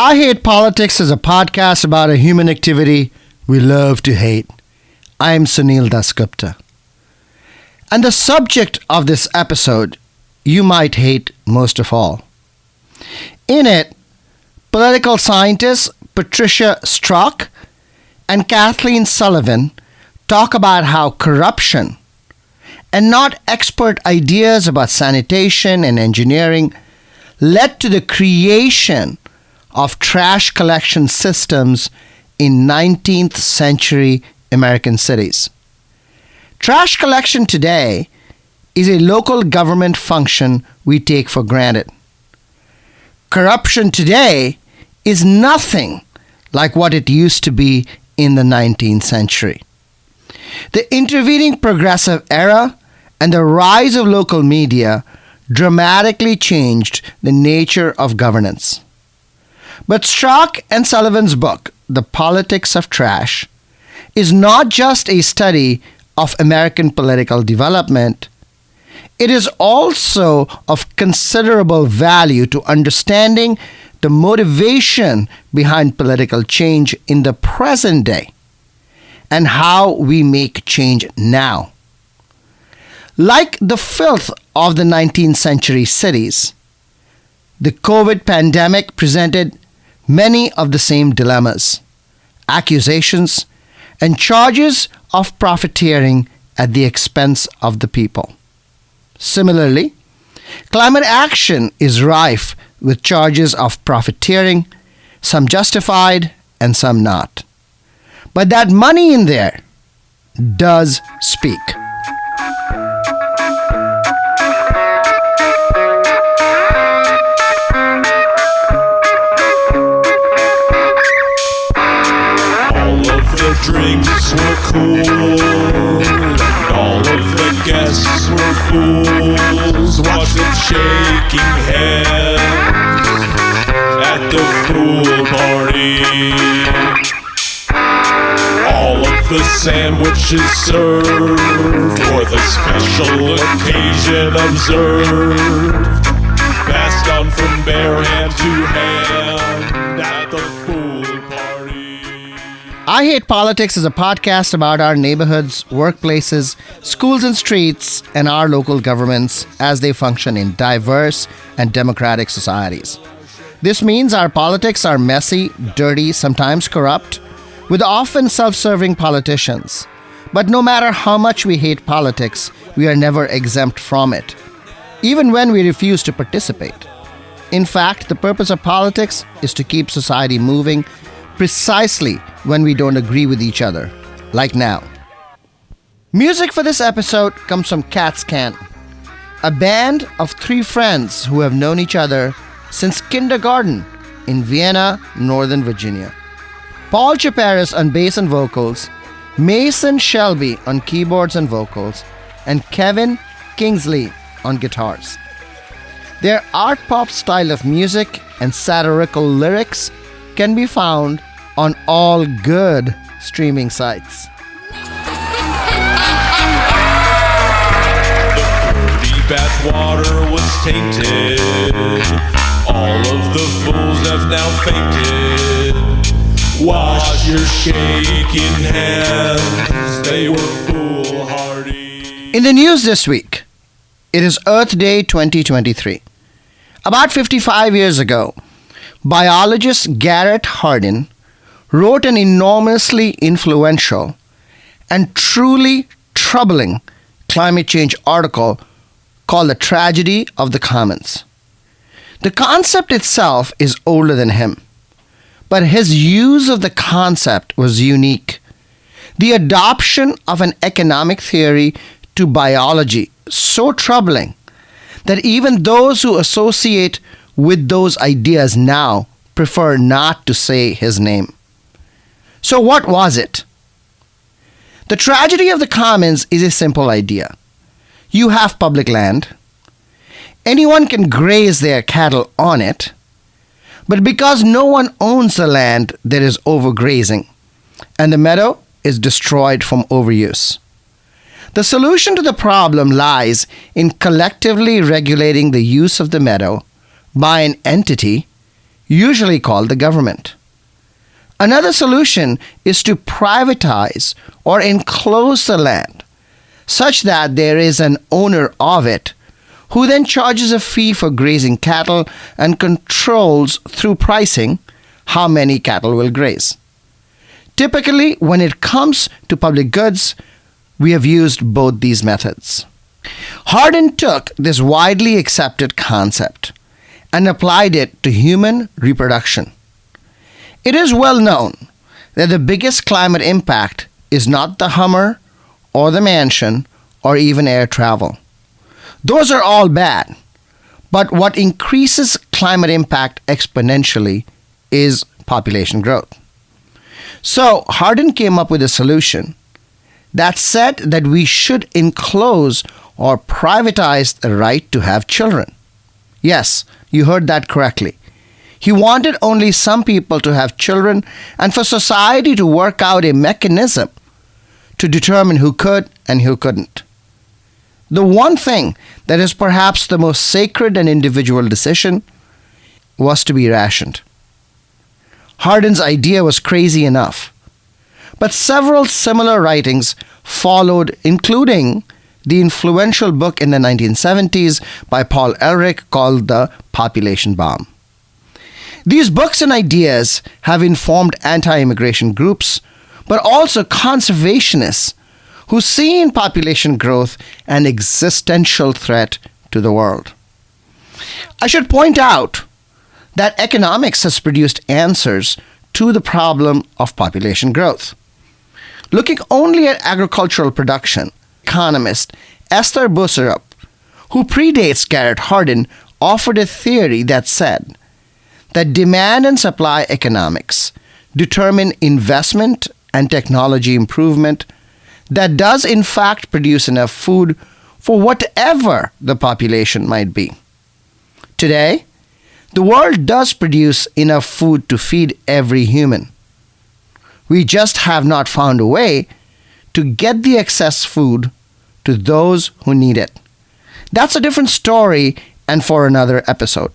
I Hate Politics is a podcast about a human activity we love to hate. I am Sunil Dasgupta. And the subject of this episode you might hate most of all. In it, political scientists Patricia Strzok and Kathleen Sullivan talk about how corruption and not expert ideas about sanitation and engineering led to the creation of trash collection systems in 19th century American cities. Trash collection today is a local government function we take for granted. Corruption today is nothing like what it used to be in the 19th century. The intervening progressive era and the rise of local media dramatically changed the nature of governance. But Strzok and Sullivan's book, The Politics of Trash, is not just a study of American political development. It is also of considerable value to understanding the motivation behind political change in the present day and how we make change now. Like the filth of the 19th century cities, the COVID pandemic presented many of the same dilemmas, accusations, and charges of profiteering at the expense of the people. Similarly, climate action is rife with charges of profiteering, some justified and some not. But that money in there does speak. Drinks were cool, and all of the guests were fools. Watch them shaking hands at the fool party. All of the sandwiches served for the special occasion observed, passed on from bare hand to hand at the fool party. I Hate Politics is a podcast about our neighborhoods, workplaces, schools and streets, and our local governments as they function in diverse and democratic societies. This means our politics are messy, dirty, sometimes corrupt, with often self-serving politicians. But no matter how much we hate politics, we are never exempt from it, even when we refuse to participate. In fact, the purpose of politics is to keep society moving precisely when we don't agree with each other, like now. Music for this episode comes from Cat's Can, a band of three friends who have known each other since kindergarten in Vienna, Northern Virginia. Paul Chaparis on bass and vocals, Mason Shelby on keyboards and vocals, and Kevin Kingsley on guitars. Their art pop style of music and satirical lyrics can be found on all good streaming sites. The bath water was tainted. All of the fools have now fainted. Wash your shaking hands, they were foolhardy. In the news this week, it is Earth Day 2023. About 55 years ago, biologist Garrett Hardin wrote an enormously influential and truly troubling climate change article called The Tragedy of the Commons. The concept itself is older than him, but his use of the concept was unique. The adoption of an economic theory to biology so troubling that even those who associate with those ideas now prefer not to say his name. So what was it? The tragedy of the commons is a simple idea. You have public land. Anyone can graze their cattle on it. But because no one owns the land, there is overgrazing, and the meadow is destroyed from overuse. The solution to the problem lies in collectively regulating the use of the meadow by an entity, usually called the government. Another solution is to privatize or enclose the land such that there is an owner of it who then charges a fee for grazing cattle and controls through pricing how many cattle will graze. Typically, when it comes to public goods, we have used both these methods. Hardin took this widely accepted concept and applied it to human reproduction. It is well known that the biggest climate impact is not the Hummer or the mansion or even air travel. Those are all bad, but what increases climate impact exponentially is population growth. So Hardin came up with a solution that said that we should enclose or privatize the right to have children. Yes, you heard that correctly. He wanted only some people to have children and for society to work out a mechanism to determine who could and who couldn't. The one thing that is perhaps the most sacred and individual decision was to be rationed. Hardin's idea was crazy enough, but several similar writings followed, including the influential book in the 1970s by Paul Ehrlich called The Population Bomb. These books and ideas have informed anti-immigration groups, but also conservationists who see in population growth an existential threat to the world. I should point out that economics has produced answers to the problem of population growth. Looking only at agricultural production, economist Esther Boserup, who predates Garrett Hardin, offered a theory that said that demand and supply economics determine investment and technology improvement that does in fact produce enough food for whatever the population might be. Today, the world does produce enough food to feed every human. We just have not found a way to get the excess food to those who need it. That's a different story and for another episode.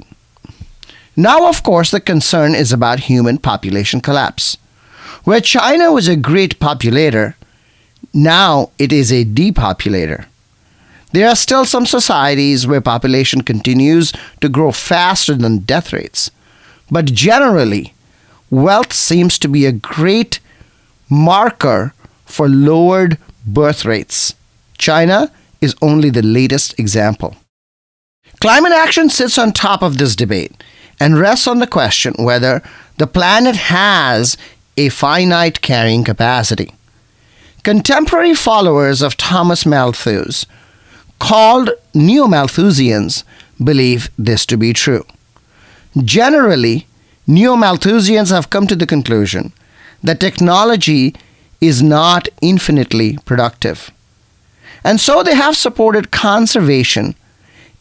Now, of course, the concern is about human population collapse. Where China was a great populator, now it is a depopulator. There are still some societies where population continues to grow faster than death rates. But generally, wealth seems to be a great marker for lowered birth rates. China is only the latest example. Climate action sits on top of this debate and rests on the question whether the planet has a finite carrying capacity. Contemporary followers of Thomas Malthus, called Neo-Malthusians, believe this to be true. Generally, Neo-Malthusians have come to the conclusion that technology is not infinitely productive. And so they have supported conservation,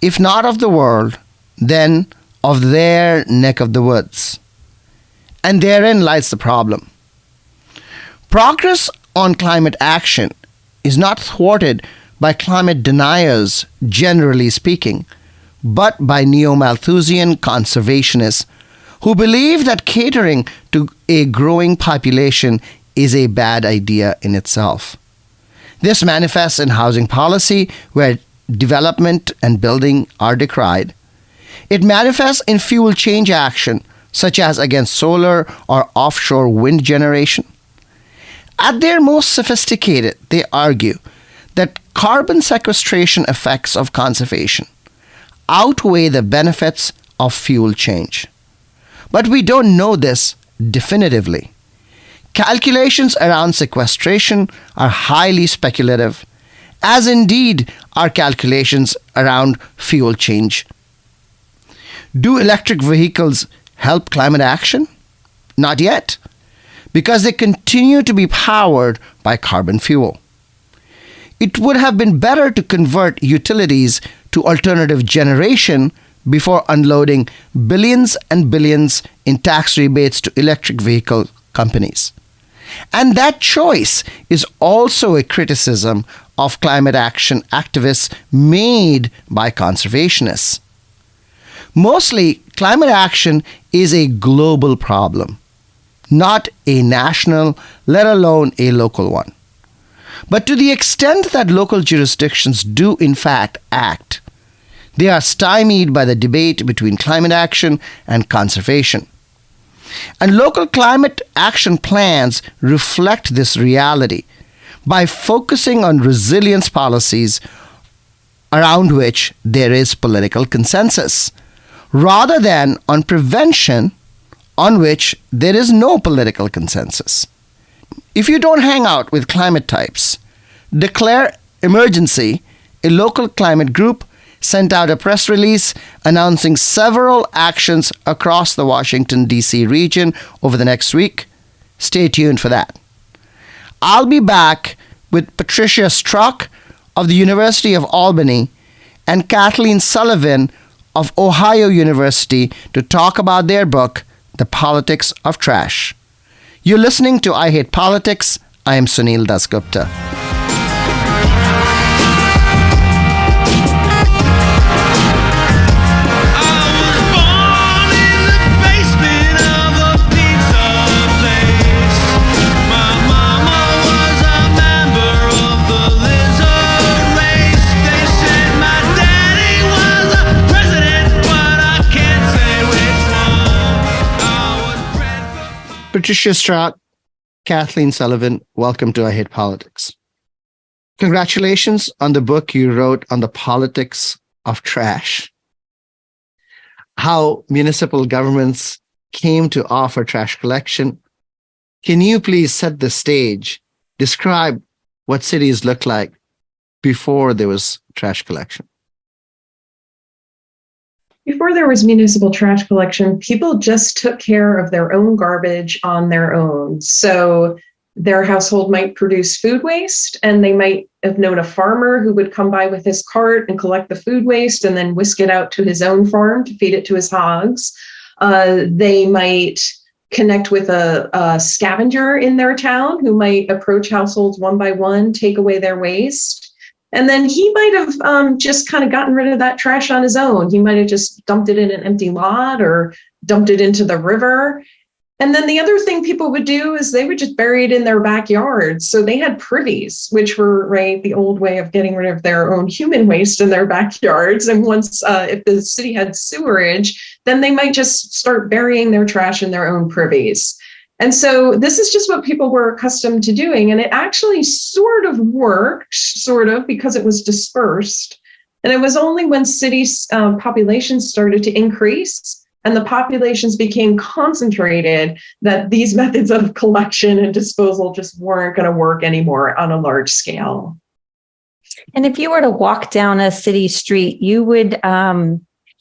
if not of the world, then of their neck of the woods. And therein lies the problem. Progress on climate action is not thwarted by climate deniers, generally speaking, but by neo-Malthusian conservationists who believe that catering to a growing population is a bad idea in itself. This manifests in housing policy, where development and building are decried. It manifests in fuel change action, such as against solar or offshore wind generation. At their most sophisticated, they argue that carbon sequestration effects of conservation outweigh the benefits of fuel change. But we don't know this definitively. Calculations around sequestration are highly speculative, as indeed are calculations around fuel change. Do electric vehicles help climate action? Not yet, because they continue to be powered by carbon fuel. It would have been better to convert utilities to alternative generation before unloading billions and billions in tax rebates to electric vehicle companies. And that choice is also a criticism of climate action activists made by conservationists. Mostly, climate action is a global problem, not a national, let alone a local one. But to the extent that local jurisdictions do in fact act, they are stymied by the debate between climate action and conservation. And local climate action plans reflect this reality by focusing on resilience policies around which there is political consensus, rather than on prevention on which there is no political consensus. If you don't hang out with climate types, declare emergency, a local climate group sent out a press release announcing several actions across the Washington, D.C. region over the next week. Stay tuned for that. I'll be back with Patricia Strzok of the University of Albany and Kathleen Sullivan of Ohio University to talk about their book, The Politics of Trash. You're listening to I Hate Politics. I am Sunil Dasgupta. Patricia Strzok, Kathleen Sullivan, welcome to I Hate Politics. Congratulations on the book you wrote on the politics of trash. How municipal governments came to offer trash collection. Can you please set the stage, describe what cities looked like before there was trash collection? Before there was municipal trash collection, people just took care of their own garbage on their own. So their household might produce food waste, and they might have known a farmer who would come by with his cart and collect the food waste and then whisk it out to his own farm to feed it to his hogs. They might connect with a scavenger in their town who might approach households one by one, take away their waste. And then he might have just kind of gotten rid of that trash on his own. He might have just dumped it in an empty lot or dumped it into the river. And then the other thing people would do is they would just bury it in their backyards. So they had privies, which were the old way of getting rid of their own human waste in their backyards. And once, if the city had sewerage, then they might just start burying their trash in their own privies. And so this is just what people were accustomed to doing. And it actually sort of worked, because it was dispersed. And it was only when cities' populations started to increase and the populations became concentrated that these methods of collection and disposal just weren't going to work anymore on a large scale. And if you were to walk down a city street, you would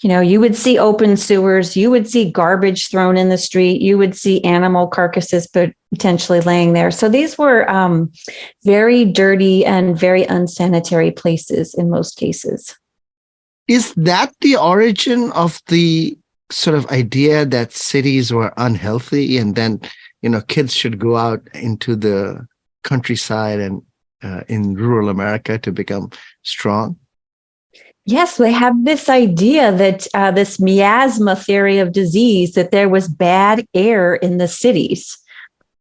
you would see open sewers, you would see garbage thrown in the street, you would see animal carcasses potentially laying there. So these were very dirty and very unsanitary places in most cases. Is that the origin of the sort of idea that cities were unhealthy and then, kids should go out into the countryside and in rural America to become strong? Yes, they have this idea that this miasma theory of disease, that there was bad air in the cities,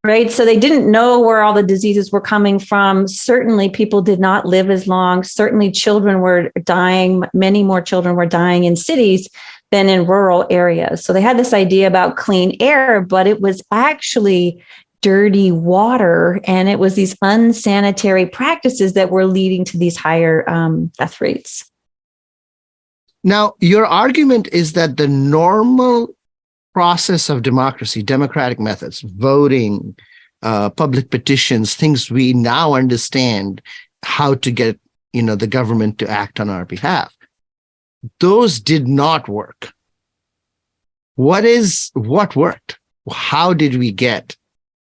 right? So they didn't know where all the diseases were coming from. Certainly people did not live as long. Certainly children were dying. Many more children were dying in cities than in rural areas. So they had this idea about clean air, but it was actually dirty water. And it was these unsanitary practices that were leading to these higher death rates. Now, your argument is that the normal process of democracy, democratic methods, voting, public petitions, things we now understand how to get, the government to act on our behalf, those did not work. What worked? How did we get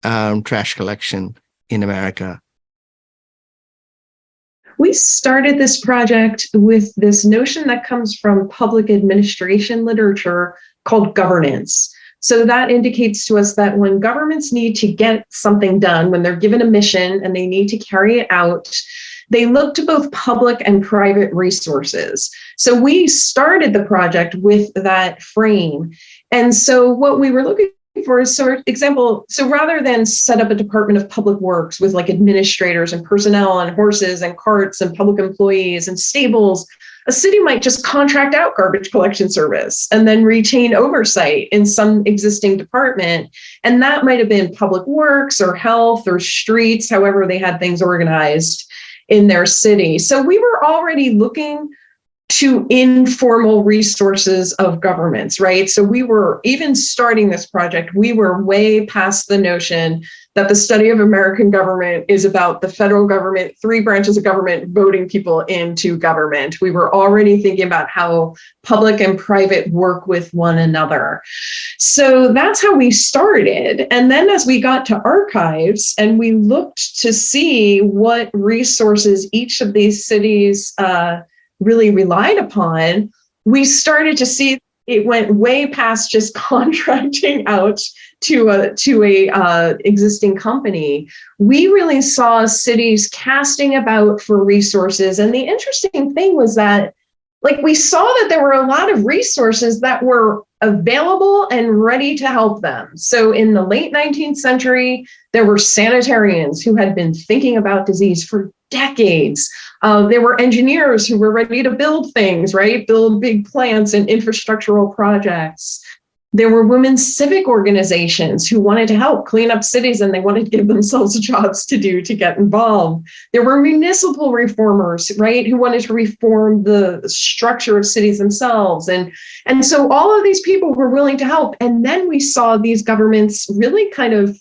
trash collection in America? We started this project with this notion that comes from public administration literature called governance. So that indicates to us that when governments need to get something done, when they're given a mission and they need to carry it out, they looked to both public and private resources. So we started the project with that frame. And so what we were looking for is, so example, so rather than set up a Department of Public Works with like administrators and personnel and horses and carts and public employees and stables, a city might just contract out garbage collection service and then retain oversight in some existing department. And that might have been public works or health or streets, however they had things organized in their city. So we were already looking to informal resources of governments, right? So we were, even starting this project, we were way past the notion that the study of American government is about the federal government, three branches of government voting people into government. We were already thinking about how public and private work with one another. So that's how we started. And then as we got to archives and we looked to see what resources each of these cities really relied upon, we started to see it went way past just contracting out to a existing company. We really saw cities casting about for resources. And the interesting thing was that, like, we saw that there were a lot of resources that were available and ready to help them. So in the late 19th century, there were sanitarians who had been thinking about disease for decades. There were engineers who were ready to build things, right? Build big plants and infrastructural projects. There were women's civic organizations who wanted to help clean up cities, and they wanted to give themselves jobs to do to get involved. There were municipal reformers, right, who wanted to reform the structure of cities themselves. And so all of these people were willing to help. And then we saw these governments really kind of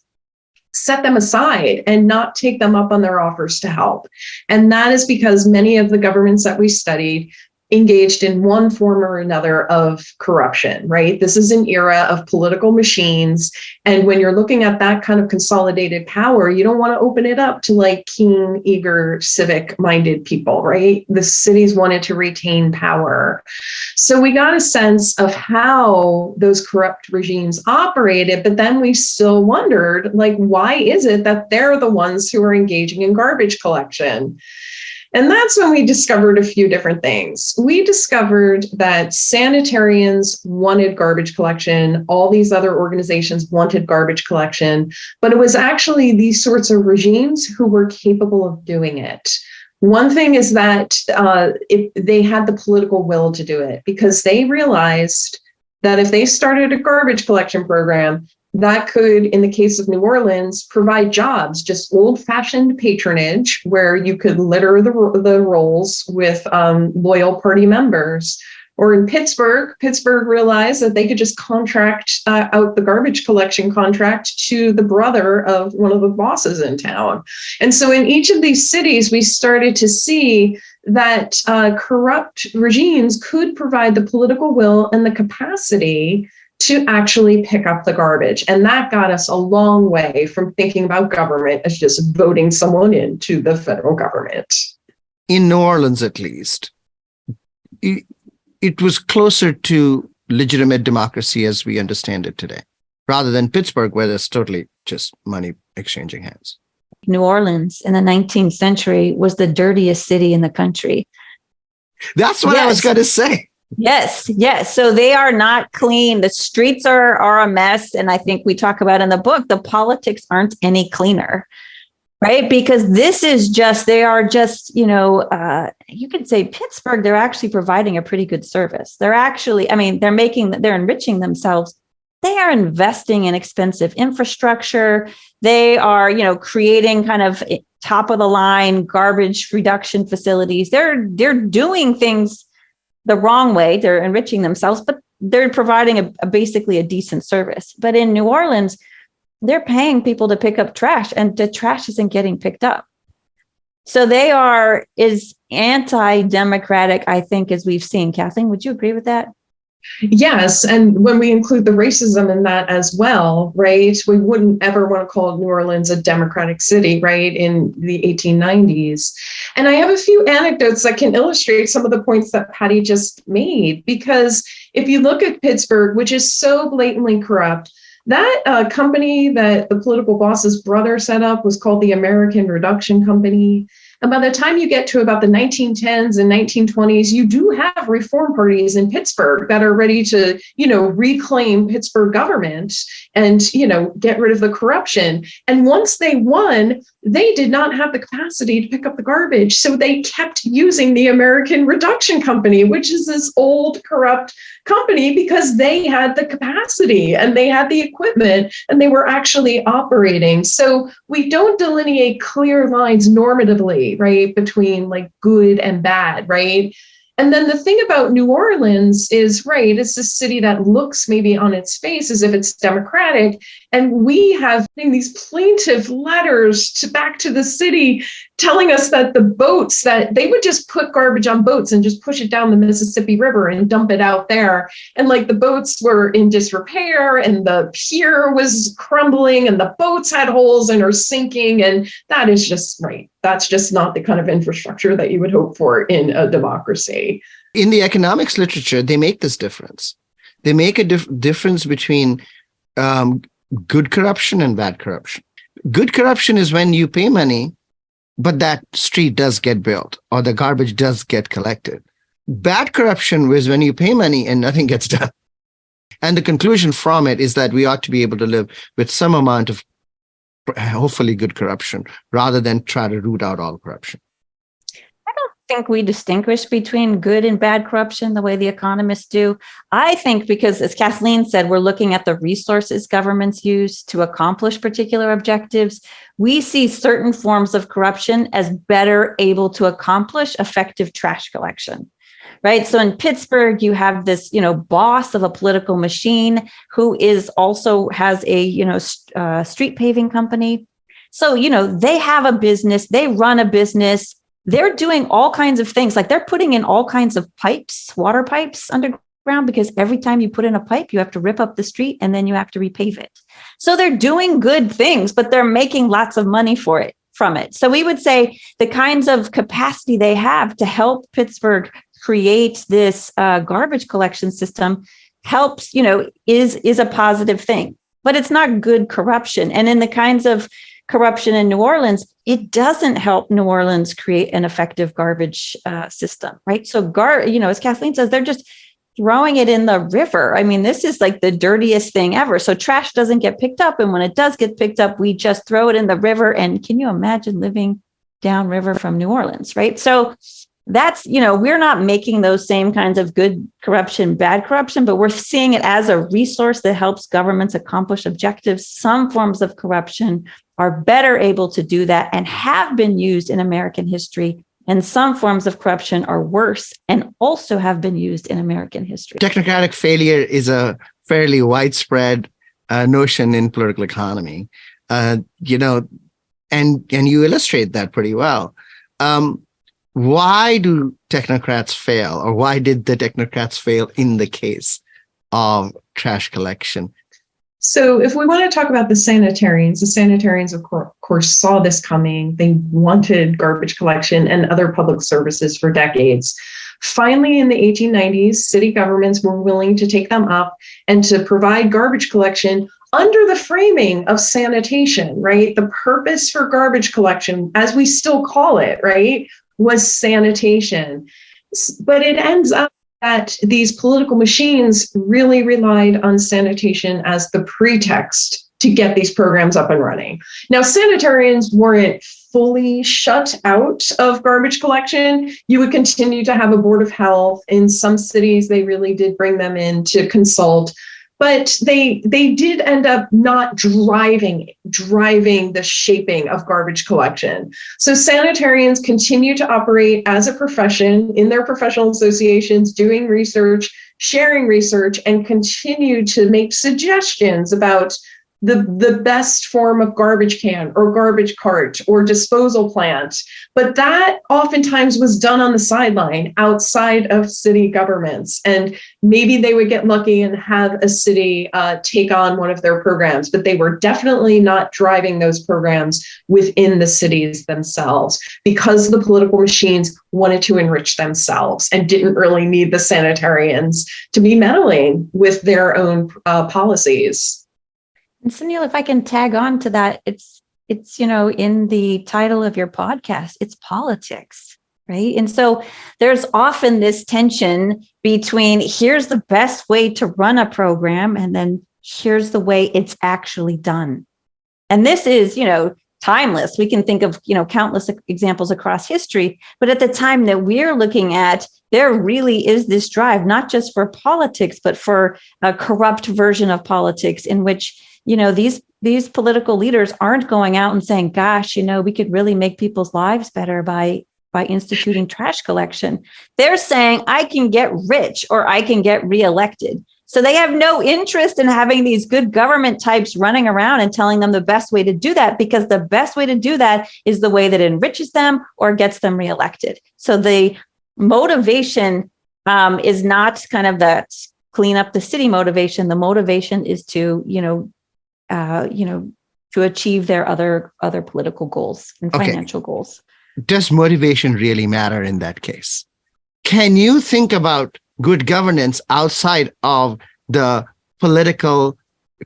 set them aside and not take them up on their offers to help. And that is because many of the governments that we studied engaged in one form or another of corruption, right? This is an era of political machines. And when you're looking at that kind of consolidated power, you don't want to open it up to like keen, eager, civic-minded people, right? The cities wanted to retain power. So we got a sense of how those corrupt regimes operated, but then we still wondered, like, why is it that they're the ones who are engaging in garbage collection? And that's when we discovered a few different things. We discovered that sanitarians wanted garbage collection. All these other organizations wanted garbage collection, but it was actually these sorts of regimes who were capable of doing it. One thing is that they had the political will to do it, because they realized that if they started a garbage collection program, that could, in the case of New Orleans, provide jobs, just old-fashioned patronage where you could litter the rolls with loyal party members. Or in Pittsburgh realized that they could just contract out the garbage collection contract to the brother of one of the bosses in town. And so in each of these cities, we started to see that corrupt regimes could provide the political will and the capacity to actually pick up the garbage. And that got us a long way from thinking about government as just voting someone into the federal government. In New Orleans, at least, it was closer to legitimate democracy as we understand it today, rather than Pittsburgh, where there's totally just money exchanging hands. New Orleans in the 19th century was the dirtiest city in the country. That's what I was going to say. Yes. So they are not clean. The streets are a mess. And I think we talk about in the book, the politics aren't any cleaner, right? Because this is just, they are just, you can say Pittsburgh, they're actually providing a pretty good service. They're actually, they're enriching themselves. They are investing in expensive infrastructure. They are, creating kind of top of the line garbage reduction facilities. They're doing things the wrong way. They're enriching themselves, but they're providing basically a decent service. But in New Orleans, they're paying people to pick up trash, and the trash isn't getting picked up. So they are as anti-democratic, I think, as we've seen. Kathleen, would you agree with that? Yes. And when we include the racism in that as well, right, we wouldn't ever want to call New Orleans a democratic city, right, in the 1890s. And I have a few anecdotes that can illustrate some of the points that Patty just made, because if you look at Pittsburgh, which is so blatantly corrupt, that company that the political boss's brother set up was called the American Reduction Company. And by the time you get to about the 1910s and 1920s, you do have reform parties in Pittsburgh that are ready to, reclaim Pittsburgh government and, get rid of the corruption. And once they won, they did not have the capacity to pick up the garbage. So they kept using the American Reduction Company, which is this old, corrupt company, because they had the capacity and they had the equipment and they were actually operating. So we don't delineate clear lines normatively, right, between like good and bad, right? And then the thing about New Orleans is, right, it's a city that looks maybe on its face as if it's democratic. And we have these plaintive letters back to the city telling us that the boats, that they would just put garbage on boats and just push it down the Mississippi River and dump it out there. And like the boats were in disrepair and the pier was crumbling and the boats had holes and are sinking. And that is just right. That's just not the kind of infrastructure that you would hope for in a democracy. In the economics literature, they make this difference. They make a difference between good corruption and bad corruption. Good corruption is when you pay money, but that street does get built or the garbage does get collected. Bad corruption is when you pay money and nothing gets done. And the conclusion from it is that we ought to be able to live with some amount of hopefully good corruption rather than try to root out all corruption. I don't think we distinguish between good and bad corruption the way the economists do. I think because, as Kathleen said, we're looking at the resources governments use to accomplish particular objectives. We see certain forms of corruption as better able to accomplish effective trash collection. Right. So in Pittsburgh, you have this, boss of a political machine who also has a, street paving company. So, they have a business, they run a business, they're doing all kinds of things. Like they're putting in all kinds of pipes, water pipes underground, because every time you put in a pipe, you have to rip up the street and then you have to repave it. So they're doing good things, but they're making lots of money from it. So we would say the kinds of capacity they have to help Pittsburgh create this garbage collection system helps, is a positive thing, but it's not good corruption. And in the kinds of corruption in New Orleans, it doesn't help New Orleans create an effective garbage system, right? So, as Kathleen says, they're just throwing it in the river. I mean, this is like the dirtiest thing ever. So trash doesn't get picked up. And when it does get picked up, we just throw it in the river. And can you imagine living downriver from New Orleans, right? So that's, we're not making those same kinds of good corruption, bad corruption, but we're seeing it as a resource that helps governments accomplish objectives. Some forms of corruption are better able to do that and have been used in American history. And some forms of corruption are worse and also have been used in American history. Technocratic failure is a fairly widespread notion in political economy, and you illustrate that pretty well. Why do technocrats fail, or why did the technocrats fail in the case of trash collection? So if we want to talk about the sanitarians, of course, saw this coming. They wanted garbage collection and other public services for decades. Finally, in the 1890s, city governments were willing to take them up and to provide garbage collection under the framing of sanitation, right? The purpose for garbage collection, as we still call it, right, was sanitation. But it ends up that these political machines really relied on sanitation as the pretext to get these programs up and running. Now, sanitarians weren't fully shut out of garbage collection. You would continue to have a board of health. In some cities, they really did bring them in to consult. But they did end up not driving the shaping of garbage collection. So sanitarians continue to operate as a profession in their professional associations, doing research, sharing research, and continue to make suggestions about the best form of garbage can or garbage cart or disposal plant. But that oftentimes was done on the sideline outside of city governments. And maybe they would get lucky and have a city take on one of their programs, but they were definitely not driving those programs within the cities themselves because the political machines wanted to enrich themselves and didn't really need the sanitarians to be meddling with their own policies. And Sunil, if I can tag on to that, it's it's, in the title of your podcast, it's politics, right? And so there's often this tension between here's the best way to run a program, and then here's the way it's actually done. And this is, timeless. We can think of, countless examples across history, but at the time that we're looking at, there really is this drive, not just for politics, but for a corrupt version of politics in which, these political leaders aren't going out and saying, gosh, we could really make people's lives better by instituting trash collection. They're saying, I can get rich or I can get reelected. So they have no interest in having these good government types running around and telling them the best way to do that, because the best way to do that is the way that enriches them or gets them reelected. So the motivation is not kind of that clean up the city motivation. The motivation is to, to achieve their other political goals and financial goals. Does motivation really matter in that case? Can you think about good governance outside of the political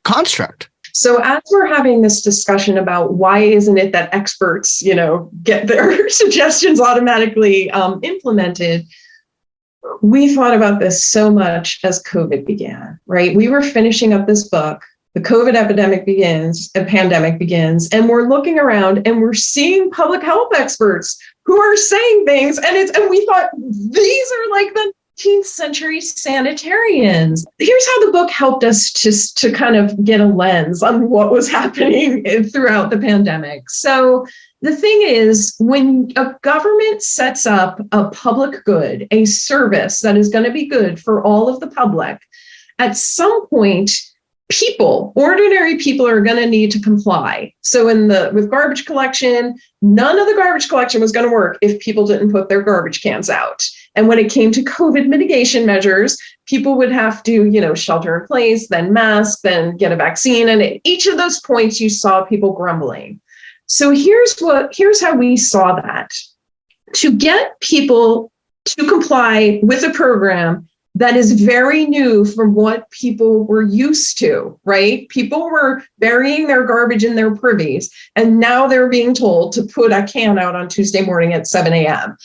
construct? So as we're having this discussion about why isn't it that experts, get their suggestions automatically implemented, we thought about this so much as COVID began, right? We were finishing up this book. The COVID pandemic begins, and we're looking around and we're seeing public health experts who are saying things, and we thought these are like the 19th century sanitarians. Here's how the book helped us to kind of get a lens on what was happening throughout the pandemic. So the thing is, when a government sets up a public good, a service that is going to be good for all of the public, at some point, ordinary people are going to need to comply. So with garbage collection, none of the garbage collection was going to work if people didn't put their garbage cans out. And when it came to COVID mitigation measures, people would have to, shelter in place, then mask, then get a vaccine. And at each of those points, you saw people grumbling. So here's how we saw that. To get people to comply with a program that is very new from what people were used to, right? People were burying their garbage in their privies, and now they're being told to put a can out on Tuesday morning at 7 a.m.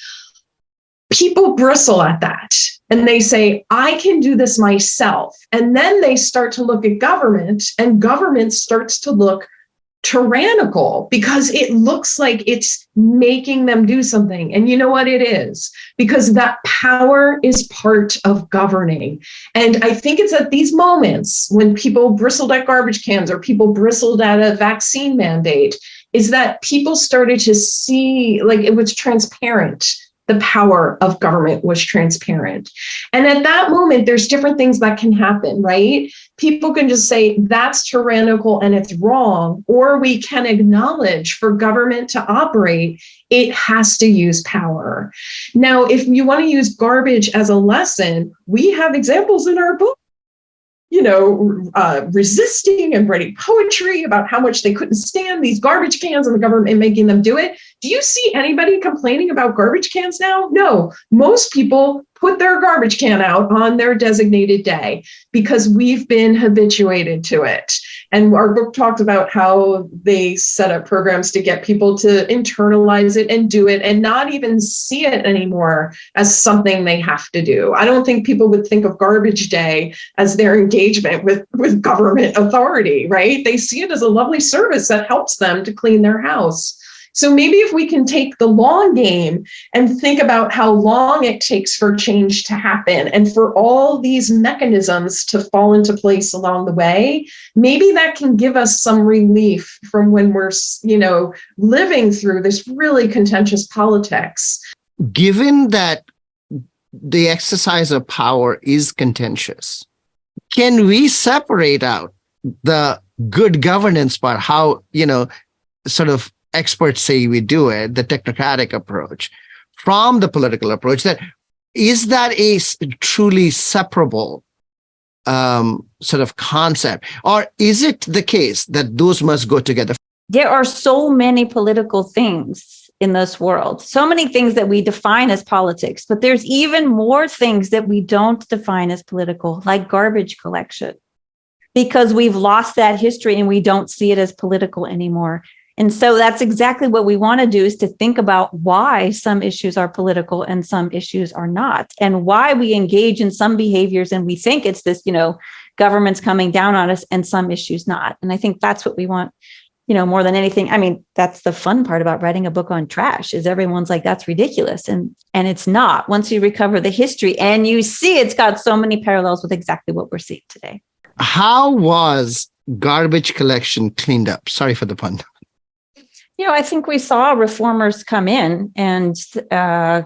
People bristle at that, and they say, I can do this myself. And then they start to look at government, and government starts to look tyrannical because it looks like it's making them do something. And you know what it is? Because that power is part of governing. And I think it's at these moments when people bristled at garbage cans or people bristled at a vaccine mandate, is that people started to see, like, it was transparent. The power of government was transparent. And at that moment, there's different things that can happen, right? People can just say that's tyrannical and it's wrong, or we can acknowledge for government to operate, it has to use power. Now, if you want to use garbage as a lesson, we have examples in our book, resisting and writing poetry about how much they couldn't stand these garbage cans and the government making them do it. Do you see anybody complaining about garbage cans now? No, most people put their garbage can out on their designated day because we've been habituated to it. And our book talks about how they set up programs to get people to internalize it and do it and not even see it anymore as something they have to do. I don't think people would think of garbage day as their engagement with government authority, right? They see it as a lovely service that helps them to clean their house. So maybe if we can take the long game and think about how long it takes for change to happen and for all these mechanisms to fall into place along the way, maybe that can give us some relief from when we're, living through this really contentious politics. Given that the exercise of power is contentious, can we separate out the good governance part, how, sort of experts say we do it, the technocratic approach, from the political approach? Is that a truly separable sort of concept? Or is it the case that those must go together? There are so many political things in this world, so many things that we define as politics, but there's even more things that we don't define as political, like garbage collection, because we've lost that history and we don't see it as political anymore. And so that's exactly what we want to do, is to think about why some issues are political and some issues are not, and why we engage in some behaviors and we think it's this, government's coming down on us, and some issues not. And I think that's what we want, more than anything. I mean, that's the fun part about writing a book on trash, is everyone's like, that's ridiculous. And it's not, once you recover the history and you see it's got so many parallels with exactly what we're seeing today. How was garbage collection cleaned up? Sorry for the pun. I think we saw reformers come in and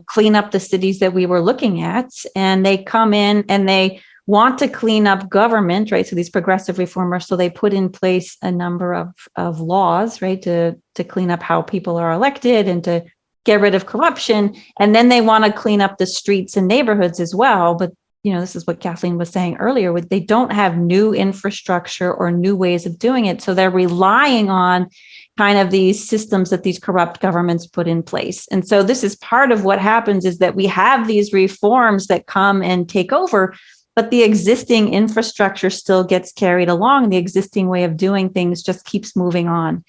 clean up the cities that we were looking at. And they come in and they want to clean up government, right? So these progressive reformers, so they put in place a number of laws, right, to clean up how people are elected and to get rid of corruption. And then they want to clean up the streets and neighborhoods as well. But this is what Kathleen was saying earlier, they don't have new infrastructure or new ways of doing it. So they're relying on kind of these systems that these corrupt governments put in place. And so this is part of what happens, is that we have these reforms that come and take over, but the existing infrastructure still gets carried along. The existing way of doing things just keeps moving on.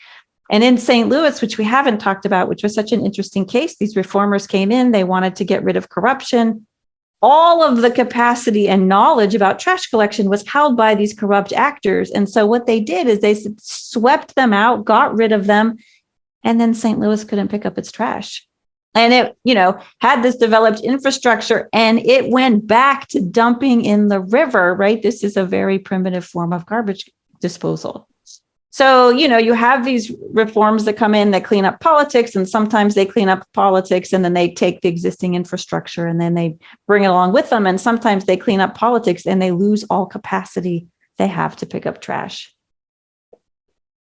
And in St. Louis, which we haven't talked about, which was such an interesting case, these reformers came in, they wanted to get rid of corruption. All of the capacity and knowledge about trash collection was held by these corrupt actors. And so what they did is they swept them out, got rid of them, and then St. Louis couldn't pick up its trash. And it, had this developed infrastructure, and it went back to dumping in the river, right? This is a very primitive form of garbage disposal. So, you have these reforms that come in that clean up politics, and sometimes they clean up politics and then they take the existing infrastructure and then they bring it along with them. And sometimes they clean up politics and they lose all capacity they have to pick up trash.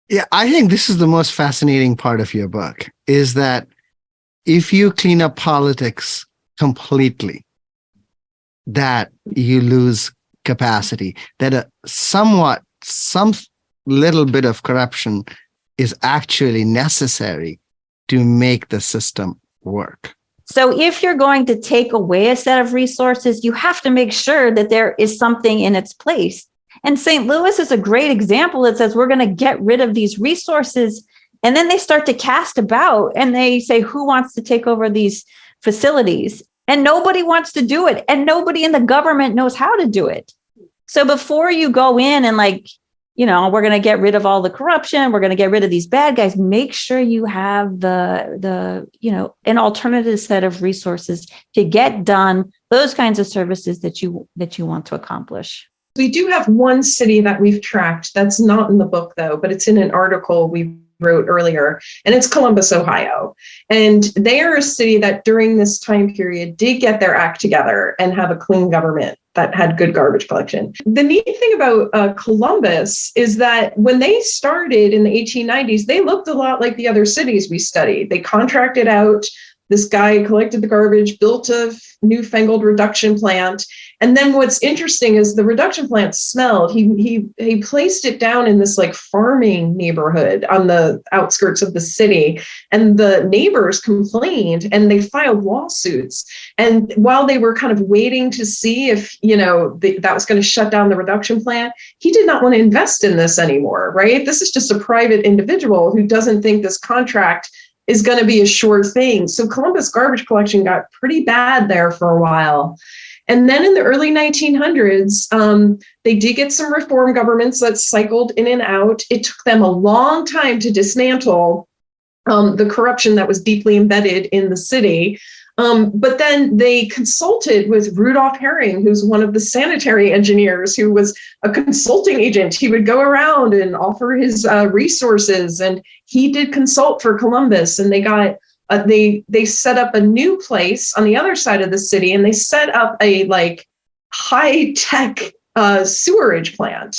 Yeah, I think this is the most fascinating part of your book, is that if you clean up politics completely, that you lose capacity, that some little bit of corruption is actually necessary to make the system work. So if you're going to take away a set of resources, you have to make sure that there is something in its place. And St. Louis is a great example that says we're going to get rid of these resources. And then they start to cast about and they say, who wants to take over these facilities? And nobody wants to do it. And nobody in the government knows how to do it. So before you go in and we're going to get rid of all the corruption, we're going to get rid of these bad guys, make sure you have an alternative set of resources to get done those kinds of services that you want to accomplish. We do have one city that we've tracked that's not in the book, though, but it's in an article we wrote earlier, and it's Columbus, Ohio. And they are a city that during this time period did get their act together and have a clean government that had good garbage collection. The neat thing about Columbus is that when they started in the 1890s, they looked a lot like the other cities we studied. They contracted out. This guy collected the garbage, built a newfangled reduction plant. And then what's interesting is the reduction plant smelled. He placed it down in this farming neighborhood on the outskirts of the city. And the neighbors complained and they filed lawsuits. And while they were kind of waiting to see if, that was going to shut down the reduction plant, he did not want to invest in this anymore, right? This is just a private individual who doesn't think this contract is going to be a sure thing. So Columbus garbage collection got pretty bad there for a while. And then in the early 1900s, they did get some reform governments that cycled in and out. It took them a long time to dismantle the corruption that was deeply embedded in the city. But then they consulted with Rudolph Herring, who's one of the sanitary engineers, who was a consulting agent. He would go around and offer his resources, and he did consult for Columbus. And they got they set up a new place on the other side of the city, and they set up a high-tech sewerage plant.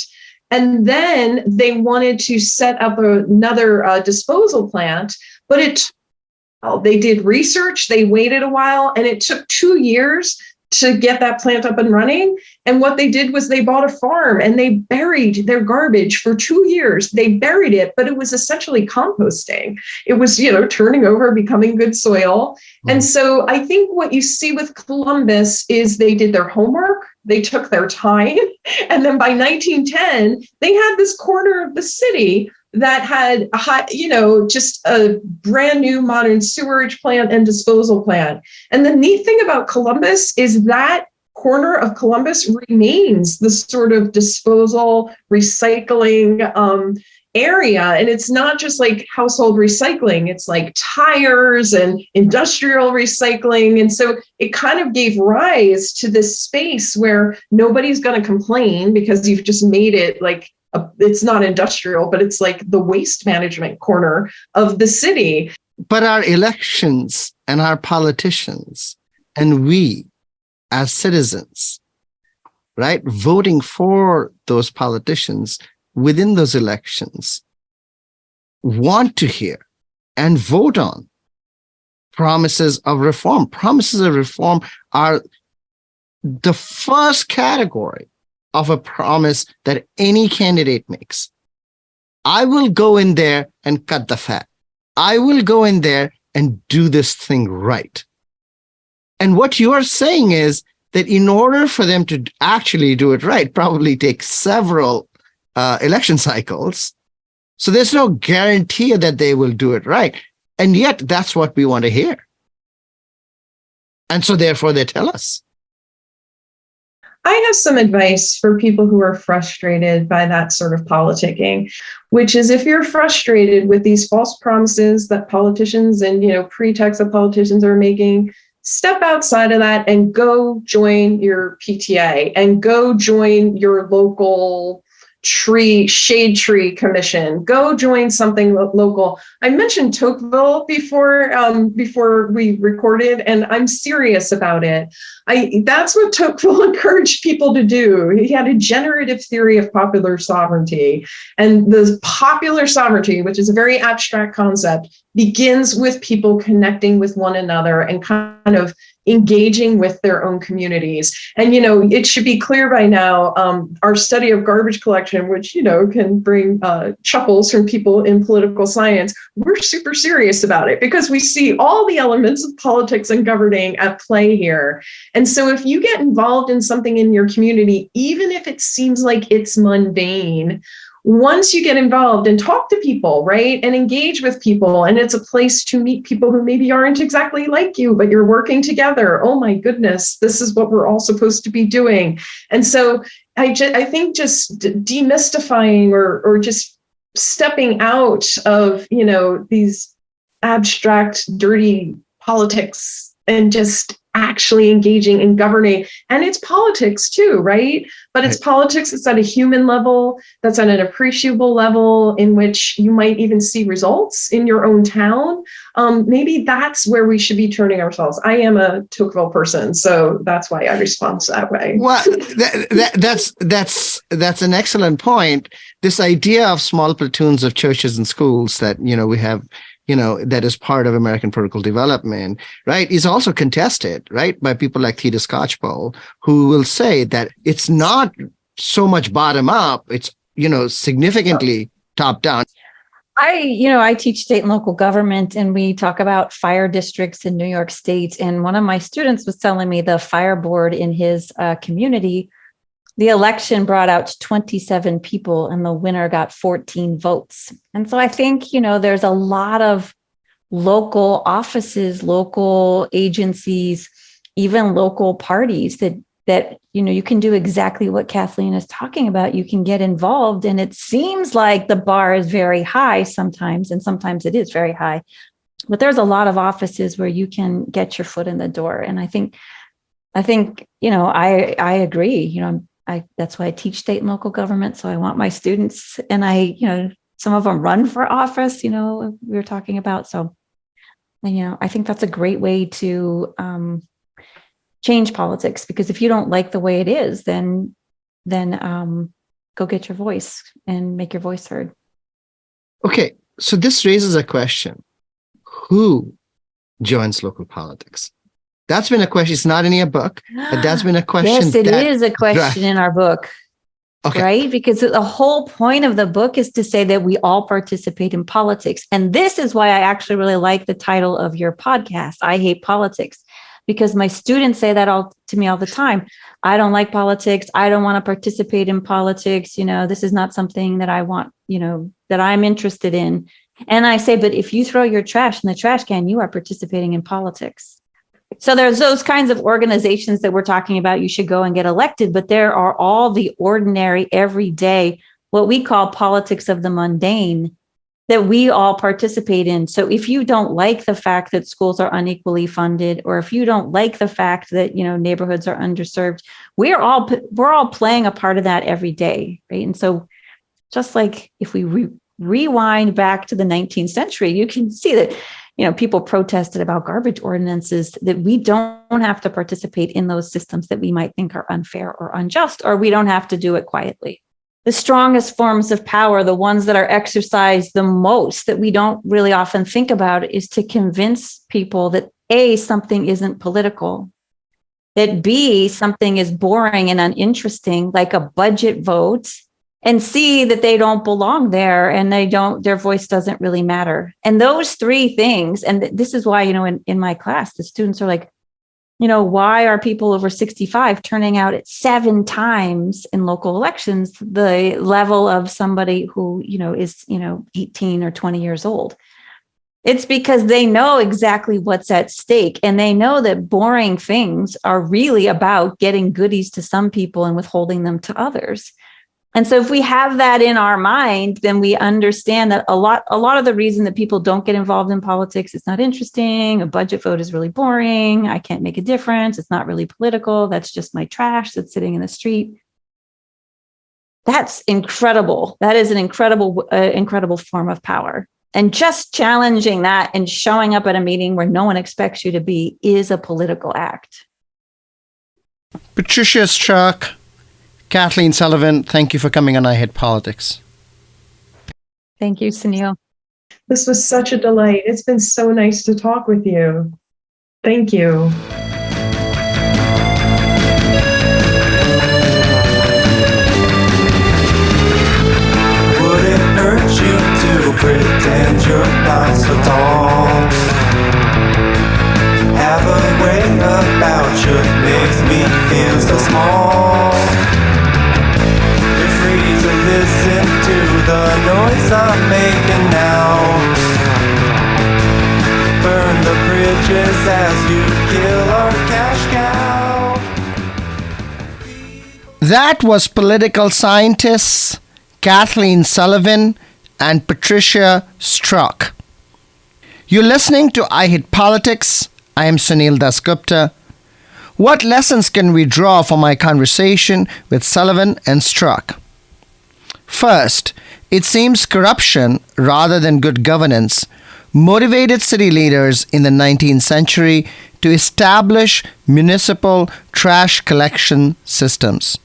And then they wanted to set up another disposal plant, but they did research, they waited a while, and it took 2 years to get that plant up and running. And what they did was they bought a farm and they buried their garbage for 2 years. They buried it, but it was essentially composting. It was, turning over, becoming good soil. Mm-hmm. And so I think what you see with Columbus is they did their homework, they took their time, and then by 1910, they had this corner of the city that had just a brand new modern sewerage plant and disposal plant. And the neat thing about Columbus is that corner of Columbus remains the sort of disposal recycling area. And it's not just like household recycling, it's like tires and industrial recycling. And so it kind of gave rise to this space where nobody's going to complain because you've just made it like it's not industrial, but it's like the waste management corner of the city. But our elections and our politicians and we as citizens, right, voting for those politicians within those elections want to hear and vote on promises of reform. Promises of reform are the first category of a promise that any candidate makes. I will go in there and cut the fat. I will go in there and do this thing right. And what you are saying is that in order for them to actually do it right, probably take several election cycles. So there's no guarantee that they will do it right. And yet that's what we want to hear. And so therefore they tell us. I have some advice for people who are frustrated by that sort of politicking, which is if you're frustrated with these false promises that politicians and, pretext that politicians are making, step outside of that and go join your PTA and go join your local shade tree commission. Go join something local. I mentioned Tocqueville before we recorded, and I'm serious about it. That's what Tocqueville encouraged people to do. He had a generative theory of popular sovereignty, and the popular sovereignty, which is a very abstract concept, begins with people connecting with one another and kind of engaging with their own communities. And, it should be clear by now, our study of garbage collection, which, can bring chuckles from people in political science, we're super serious about it because we see all the elements of politics and governing at play here. And so if you get involved in something in your community, even if it seems like it's mundane, once you get involved and talk to people, right, and engage with people, and it's a place to meet people who maybe aren't exactly like you, but you're working together. Oh my goodness, this is what we're all supposed to be doing. And so I think just demystifying or just stepping out of, these abstract, dirty politics and just actually engaging in governing. And it's politics too, right? But it's politics that's at a human level, that's at an appreciable level in which you might even see results in your own town. Maybe that's where we should be turning ourselves. I am a Tocqueville person, so that's why I respond that way. Well, that's an excellent point. This idea of small platoons of churches and schools that, we have, that is part of American political development, right, is also contested, right, by people like Theda Skocpol, who will say that it's not so much bottom up, it's, significantly top down. I teach state and local government, and we talk about fire districts in New York State. And one of my students was telling me the fire board in his community, the election brought out 27 people and the winner got 14 votes. And so I think, there's a lot of local offices, local agencies, even local parties that you can do exactly what Kathleen is talking about. You can get involved, and it seems like the bar is very high sometimes, and sometimes it is very high. But there's a lot of offices where you can get your foot in the door. And I think, I agree. That's why I teach state and local government. So I want my students, and some of them run for office, we were talking about. So, I think that's a great way to change politics, because if you don't like the way it is, then go get your voice and make your voice heard. Okay. So this raises a question. Who joins local politics? That's been a question. It's not in your book, but that's been a question. Yes, it is a question in our book, right? Because the whole point of the book is to say that we all participate in politics. And this is why I actually really like the title of your podcast, I Hate Politics, because my students say that all to me all the time. I don't like politics. I don't want to participate in politics. This is not something that I want, that I'm interested in. And I say, but if you throw your trash in the trash can, you are participating in politics. So there's those kinds of organizations that we're talking about. You should go and get elected, but there are all the ordinary, everyday, what we call politics of the mundane, that we all participate in. So if you don't like the fact that schools are unequally funded, or if you don't like the fact that neighborhoods are underserved, we're all playing a part of that every day, right? And so, just like if we rewind back to the 19th century, you can see that people protested about garbage ordinances, that we don't have to participate in those systems that we might think are unfair or unjust, or we don't have to do it quietly. The strongest forms of power, the ones that are exercised the most, that we don't really often think about, is to convince people that A, something isn't political, that B, something is boring and uninteresting, like a budget vote, and C, that they don't belong there and their voice doesn't really matter. And those three things, and this is why, in my class, the students are like, why are people over 65 turning out at 7 times in local elections the level of somebody who, is, 18 or 20 years old? It's because they know exactly what's at stake, and they know that boring things are really about getting goodies to some people and withholding them to others. And so if we have that in our mind, then we understand that a lot of the reason that people don't get involved in politics, it's not interesting. A budget vote is really boring. I can't make a difference. It's not really political. That's just my trash that's sitting in the street. That's incredible. That is an incredible form of power. And just challenging that and showing up at a meeting where no one expects you to be is a political act. Patricia Struck, Kathleen Sullivan, thank you for coming on I Hate Politics. Thank you, Sunil. This was such a delight. It's been so nice to talk with you. Thank you. Would it hurt you to pretend you're not so tall? Have a way about you makes me feel so small. You're free to listen to the noise I'm making now. Burn the bridges as you kill our cash cow. That was political scientists Kathleen Sullivan and Patricia Struck. You're listening to I Hate Politics. I am Sunil Dasgupta. What lessons can we draw from my conversation with Sullivan and Struck? First, it seems corruption rather than good governance motivated city leaders in the 19th century to establish municipal trash collection systems.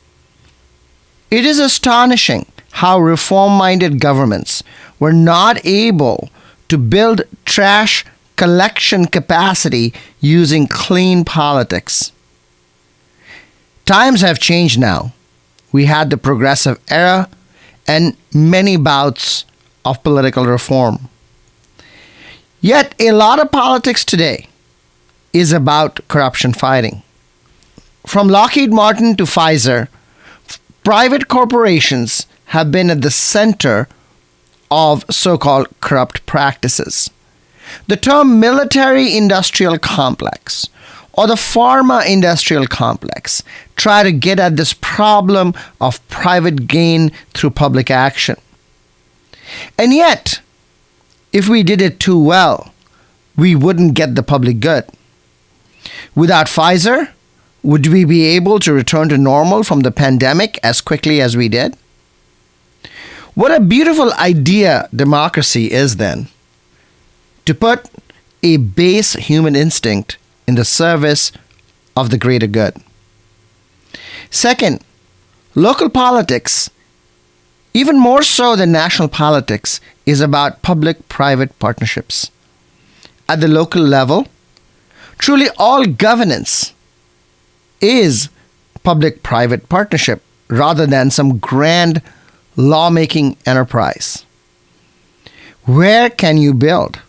It is astonishing how reform-minded governments were not able to build trash collection capacity using clean politics. Times have changed now. We had the progressive era and many bouts of political reform. Yet a lot of politics today is about corruption fighting. From Lockheed Martin to Pfizer, private corporations have been at the center of so-called corrupt practices. The term military-industrial complex or the pharma-industrial complex try to get at this problem of private gain through public action. And yet, if we did it too well, we wouldn't get the public good. Without Pfizer, would we be able to return to normal from the pandemic as quickly as we did? What a beautiful idea democracy is then. To put a base human instinct in the service of the greater good. Second, local politics, even more so than national politics, is about public-private partnerships. At the local level, truly all governance is public-private partnership rather than some grand lawmaking enterprise. Where can you build?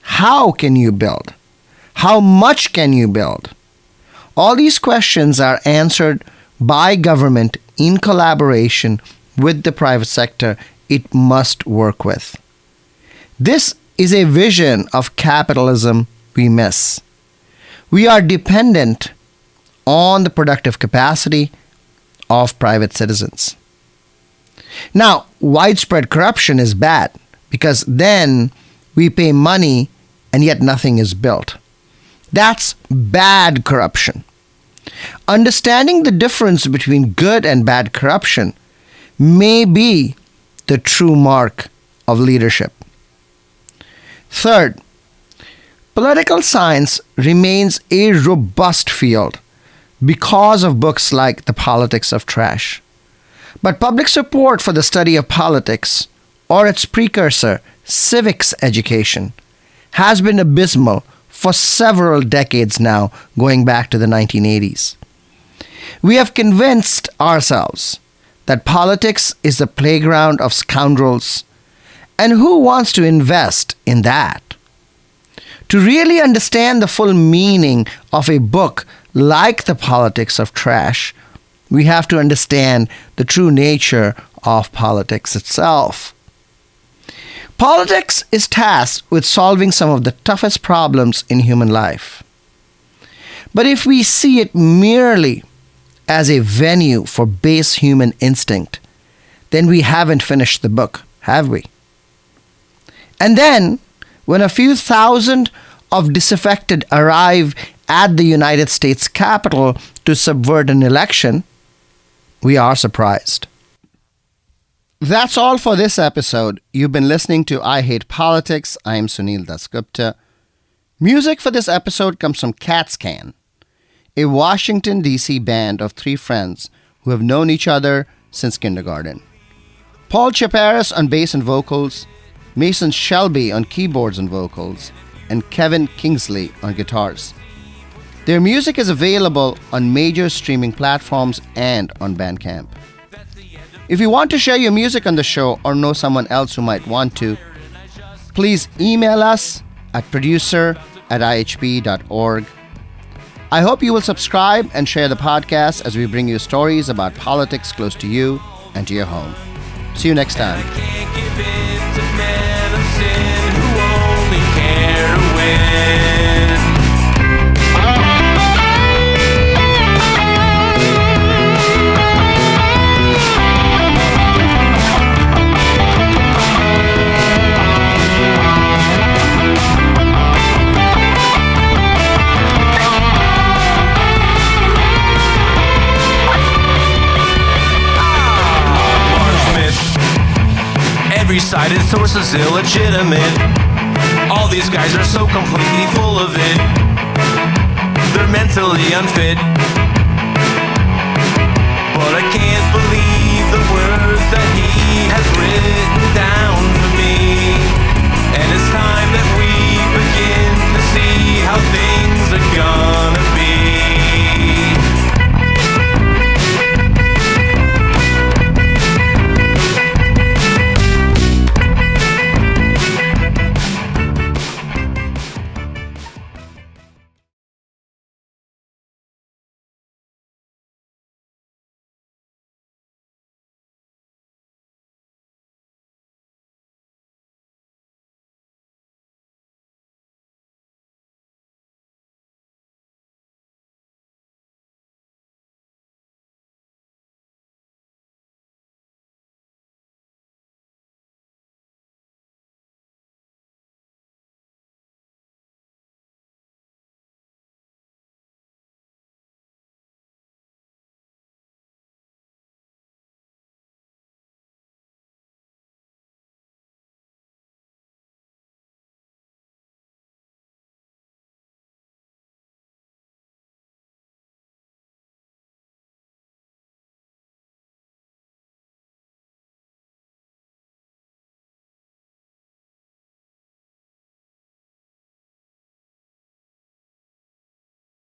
How can you build? How much can you build? All these questions are answered by government in collaboration with the private sector it must work with. This is a vision of capitalism we miss. We are dependent on the productive capacity of private citizens. Now, widespread corruption is bad because then we pay money and yet nothing is built. That's bad corruption. Understanding the difference between good and bad corruption may be the true mark of leadership. Third, political science remains a robust field because of books like The Politics of Trash. But public support for the study of politics, or its precursor, civics education, has been abysmal for several decades now, going back to the 1980s. We have convinced ourselves that politics is the playground of scoundrels, and who wants to invest in that? To really understand the full meaning of a book like The Politics of Trash, we have to understand the true nature of politics itself. Politics is tasked with solving some of the toughest problems in human life. But if we see it merely as a venue for base human instinct, then we haven't finished the book, have we? And then, when a few thousand of disaffected arrive at the United States Capitol to subvert an election, we are surprised. That's all for this episode. You've been listening to I Hate Politics. I am Sunil Dasgupta. Music for this episode comes from CatScan, a Washington, D.C. band of three friends who have known each other since kindergarten. Paul Chaparis on bass and vocals, Mason Shelby on keyboards and vocals, and Kevin Kingsley on guitars. Their music is available on major streaming platforms and on Bandcamp. If you want to share your music on the show or know someone else who might want to, please email us at producer@ihp.org. I hope you will subscribe and share the podcast as we bring you stories about politics close to you and to your home. See you next time. Every cited source is illegitimate. All these guys are so completely full of it. They're mentally unfit. But I can't believe the words that he has written down for me.